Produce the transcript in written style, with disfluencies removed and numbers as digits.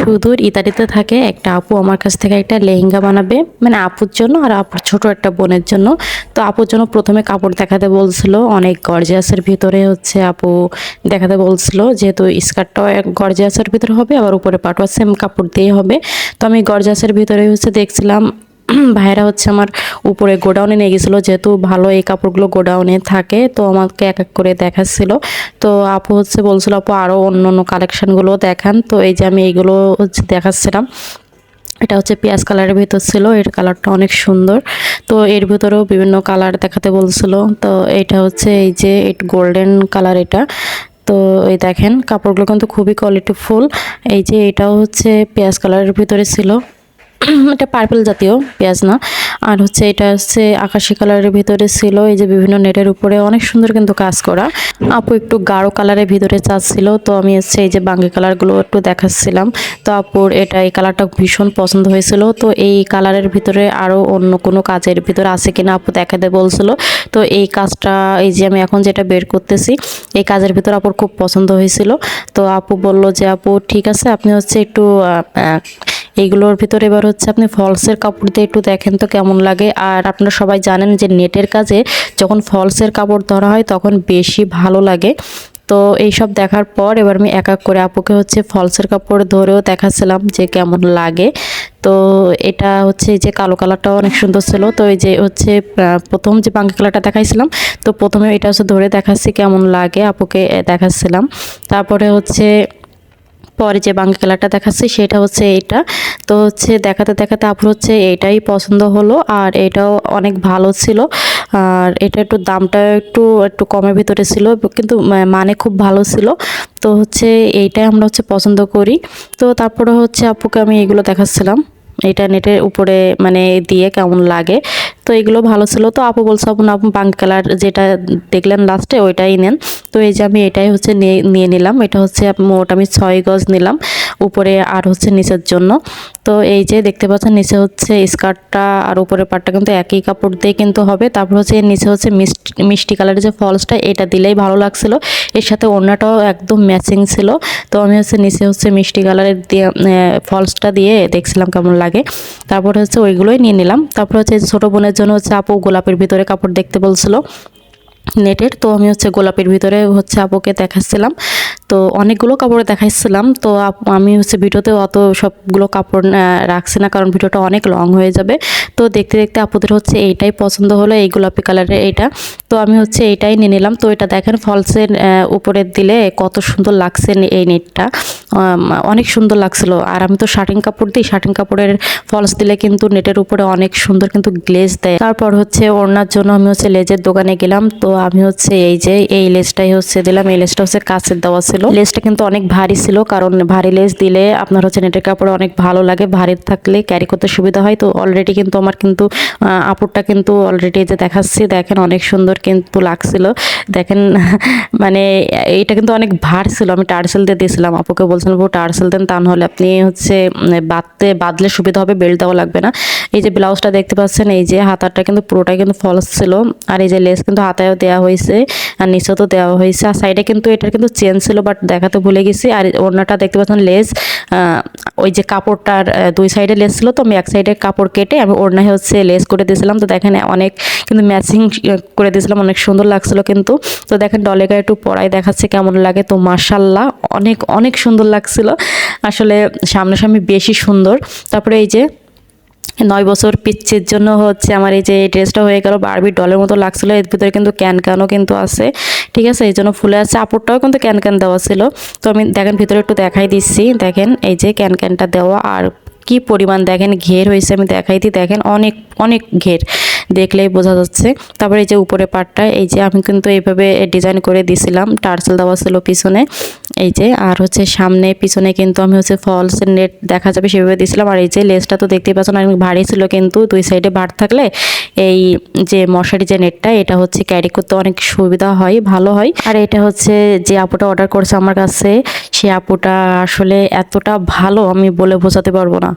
সুদূর ইতালিতে থাকে একটা আপু আমার কাছ থেকে একটা লেহেঙ্গা বানাবে, মানে আপুর জন্য আর আপুর ছোট একটা বোনের জন্য। তো আপুর জন্য প্রথমে কাপড় দেখাতে বলছিল, অনেক গর্জিয়াসের ভিতরে হচ্ছে আপু দেখাতে বলছিল, যেহেতু স্কার্টটাও গর্জিয়াসের ভিতরে হবে আবার উপরে পাটও সেম কাপড় দিয়ে হবে। তো আমি গর্জিয়াসের ভিতরে হচ্ছে দেখছিলাম। ভাইরা হচ্ছে আমার উপরে গোডাউনে নিয়ে গেছিলো, যেহেতু ভালো এই কাপড়গুলো গোডাউনে থাকে, তো আমাকে এক এক করে দেখাচ্ছিল। তো আপু হচ্ছে বলছিল আপু আরও অন্য অন্য কালেকশানগুলো দেখান। তো এই যে আমি এইগুলো হচ্ছে দেখাচ্ছিলাম। এটা হচ্ছে পেঁয়াজ কালারের ভিতর ছিল, এর কালারটা অনেক সুন্দর। তো এর ভিতরেও বিভিন্ন কালার দেখাতে বলছিল। তো এটা হচ্ছে এই যে গোল্ডেন কালার এটা। তো এই দেখেন কাপড়গুলো কিন্তু খুবই কোয়ালিটিফুল। এই যে এটাও হচ্ছে পেঁয়াজ কালারের ভিতরে ছিল, এটা পার্পল জাতীয়, পেঁয়াজ না। আর হচ্ছে এটা হচ্ছে আকাশি কালারের ভিতরে ছিল। এই যে বিভিন্ন নেটের উপরে অনেক সুন্দর কিন্তু কাজ করা। আপু একটু গাঢ় কালারের ভিতরে চাচ্ছিল, তো আমি হচ্ছে এই যে বাঙ্গি কালারগুলো একটু দেখাচ্ছিলাম। তো আপুর এটা এই কালারটা ভীষণ পছন্দ হয়েছিল। তো এই কালারের ভিতরে আরও অন্য কোনো কাজের ভিতরে আছে কিনা আপু দেখাতে বলছিল। তো এই কাজটা এই যে আমি এখন যেটা বের করতেছি, এই কাজের ভিতরে আপুর খুব পছন্দ হয়েছিল। তো আপু বলল যে আপু ঠিক আছে, আপনি হচ্ছে একটু এইগুলোর ভিতরে এবার হচ্ছে আপনি ফলসের কাপড় দিয়ে একটু দেখেন তো কেমন লাগে। আর আপনারা সবাই জানেন যে নেটের কাজে যখন ফলসের কাপড় ধরা হয় তখন বেশি ভালো লাগে। তো এইসব দেখার পর এবার আমি এক এক করে আপুকে হচ্ছে ফলসের কাপড় ধরেও দেখাচ্ছিলাম যে কেমন লাগে। তো এটা হচ্ছে এই যে কালো কালারটাও অনেক সুন্দর ছিল। তো এই যে হচ্ছে প্রথম যে বাঙ্গি কালারটা দেখাইছিলাম, তো প্রথমে এটা হচ্ছে ধরে দেখাচ্ছি কেমন লাগে, আপুকে দেখাচ্ছিলাম। তারপরে হচ্ছে পরে যে বাঙ্গি কালারটা দেখাচ্ছি সেটা হচ্ছে এইটা। তো হচ্ছে দেখাতে দেখাতে আপুর হচ্ছে এইটাই পছন্দ হলো, আর এটাও অনেক ভালো ছিল। আর এটা একটু দামটা একটু একটু কমের ভিতরে ছিল, কিন্তু মানে খুব ভালো ছিল। তো হচ্ছে এইটাই আমরা হচ্ছে পছন্দ করি। তো তারপরে হচ্ছে আপুকে আমি এগুলো দেখাচ্ছিলাম, এটা নেটের উপরে মানে দিয়ে কেমন লাগে। তো এগুলো ভালো ছিল। তো আপু বলছে আপু না, আপু বাঙ্গি কালার যেটা দেখলেন লাস্টে ওইটাই নেন। তো এই যে আমি এটাই হচ্ছে নিয়ে নিলাম। এটা হচ্ছে মোট আমি 6 গজ নিলাম, উপরে আর হচ্ছে নিচের জন্য। তো এই যে দেখতে পাচ্ছেন নিচে হচ্ছে স্কার্টটা আর উপরের পাটটা কিন্তু একই কাপড় দিয়ে কিন্তু হবে। তারপর হচ্ছে এর নিচে হচ্ছে মিষ্টি কালারের যে ফলসটা, এটা দিলেই ভালো লাগছিল। এর সাথে ওড়নাটাও একদম ম্যাচিং ছিল। তো আমি হচ্ছে নিচে হচ্ছে মিষ্টি কালারের দিয়ে ফলসটা দিয়ে দেখছিলাম কেমন লাগে। তারপর হচ্ছে ওইগুলোই নিয়ে নিলাম। তারপর হচ্ছে ছোটো বোনের জন্য হচ্ছে আপু গোলাপের ভিতরে কাপড় দেখতে বলছিল নেটের। তো আমি হচ্ছে গোলাপের ভিতরে হচ্ছে আপুকে দেখাচ্ছিলাম। তো অনেকগুলো কাপড় দেখাচ্ছিলাম। তো আমি হচ্ছে ভিডিওতে অত সবগুলো কাপড় রাখছি না, কারণ ভিডিওটা অনেক লং হয়ে যাবে। তো দেখতে দেখতে আপুদের হচ্ছে এইটাই পছন্দ হলো, এই গোলাপি কালারের এইটা। তো আমি হচ্ছে এইটাই নিয়ে নিলাম। তো এটা দেখেন ফলসের উপরে দিলে কত সুন্দর লাগছে এই নেটটা, অনেক সুন্দর লাগছিল। আর আমি তো শার্টিং কাপড় দিই, শার্টিং কাপড়ের ফলস দিলে কিন্তু নেটের উপরে অনেক সুন্দর কিন্তু গ্লেজ দেয়। তারপর হচ্ছে ওড়নার জন্য আমি হচ্ছে লেজের দোকানে গেলাম। তো আমি হচ্ছে এই যে এই লেজটাই হচ্ছে দিলাম। এই লেজটা হচ্ছে কাছের দেওয়া ছিল। লেজটা কিন্তু অনেক ভারী ছিল, কারণ ভারী লেজ দিলে আপনার হচ্ছে নেটের কাপড়ে অনেক ভালো লাগে, ভারী থাকলে ক্যারি করতে সুবিধা হয়। তো অলরেডি কিন্তু আমার কিন্তু আপুরটা কিন্তু অলরেডি যে দেখাচ্ছি, দেখেন অনেক সুন্দর কিন্তু লাগছিল। দেখেন মানে এটা কিন্তু অনেক ভার ছিল। আমি টার্সেল দিয়ে দিয়েছিলাম, আপুকে বলছিলাম আপু টার্সেল দেন, তা নাহলে আপনি হচ্ছে বাঁধলে সুবিধা হবে, বেল্ট দেওয়া লাগবে না। এই যে ব্লাউজটা দেখতে পাচ্ছেন, এই যে হাতাটা কিন্তু পুরোটাই কিন্তু ফলস ছিল। আর এই যে লেস কিন্তু হাতায়ও দেওয়া হয়েছে আর নিচেও তো দেওয়া হয়েছে। আর সাইডে কিন্তু এটার কিন্তু চেন ছিল, বাট দেখাতে ভুলে গেছি। আর ওড়নাটা দেখতে পাচ্ছেন লেস, ওই যে কাপড়টার দুই সাইডে লেস ছিল, তো আমি এক সাইডে কাপড় কেটে আমি ওড়নায় হচ্ছে লেস করে দিয়েছিলাম। তো দেখেন অনেক কিন্তু ম্যাচিং করে দিয়েছিলাম, অনেক সুন্দর লাগছিল কিন্তু। তো দেখেন ডলেগা একটু পরাই দেখাচ্ছে কেমন লাগে। তো মাশাল্লাহ অনেক অনেক সুন্দর লাগছিল, আসলে সামনাসামনি বেশি সুন্দর। তারপরে এই যে 9 বছর পিচ্চির জন্য হচ্ছে আমার এই যে ড্রেসটা হয়ে গেল, বারবি ডলের মতো লাগছিল। এর ভিতরে কিন্তু ক্যানও কিন্তু আছে, ঠিক আছে, এই জন্য ফুলে আছে। আপুরটাও কিন্তু ক্যান দেওয়া ছিল। তো আমি দেখেন ভিতরে একটু দেখাই দিচ্ছি, দেখেন এই যে ক্যানটা দেওয়া, আর কি পরিমাণ দেখেন ঘের হয়েছে, আমি দেখাই দিই। দেখেন অনেক অনেক ঘের, দেখলেই বোঝা যাচ্ছে। তারপরে এই যে উপরে পাটটা এই যে আমি কিন্তু এইভাবে ডিজাইন করে দিছিলাম, টার্সেল দেওয়া ছিল পিছনে এই যে। আর হচ্ছে সামনে পিছনে কিন্তু আমি হচ্ছে ফলসের নেট দেখা যাবে সেভাবে দিয়েছিলাম। আর এই যে লেসটা তো দেখতেই পাচ্ছেন অনেক ভারী ছিল, কিন্তু দুই সাইডে ভার থাকলে এই যে মশারি যে নেটটা, এটা হচ্ছে ক্যারি করতে অনেক সুবিধা হয়, ভালো হয়। আর এটা হচ্ছে যে আপুটা অর্ডার করছে আমার কাছে, সে আপুটা আসলে এতটা ভালো আমি বলে বোঝাতে পারবো না।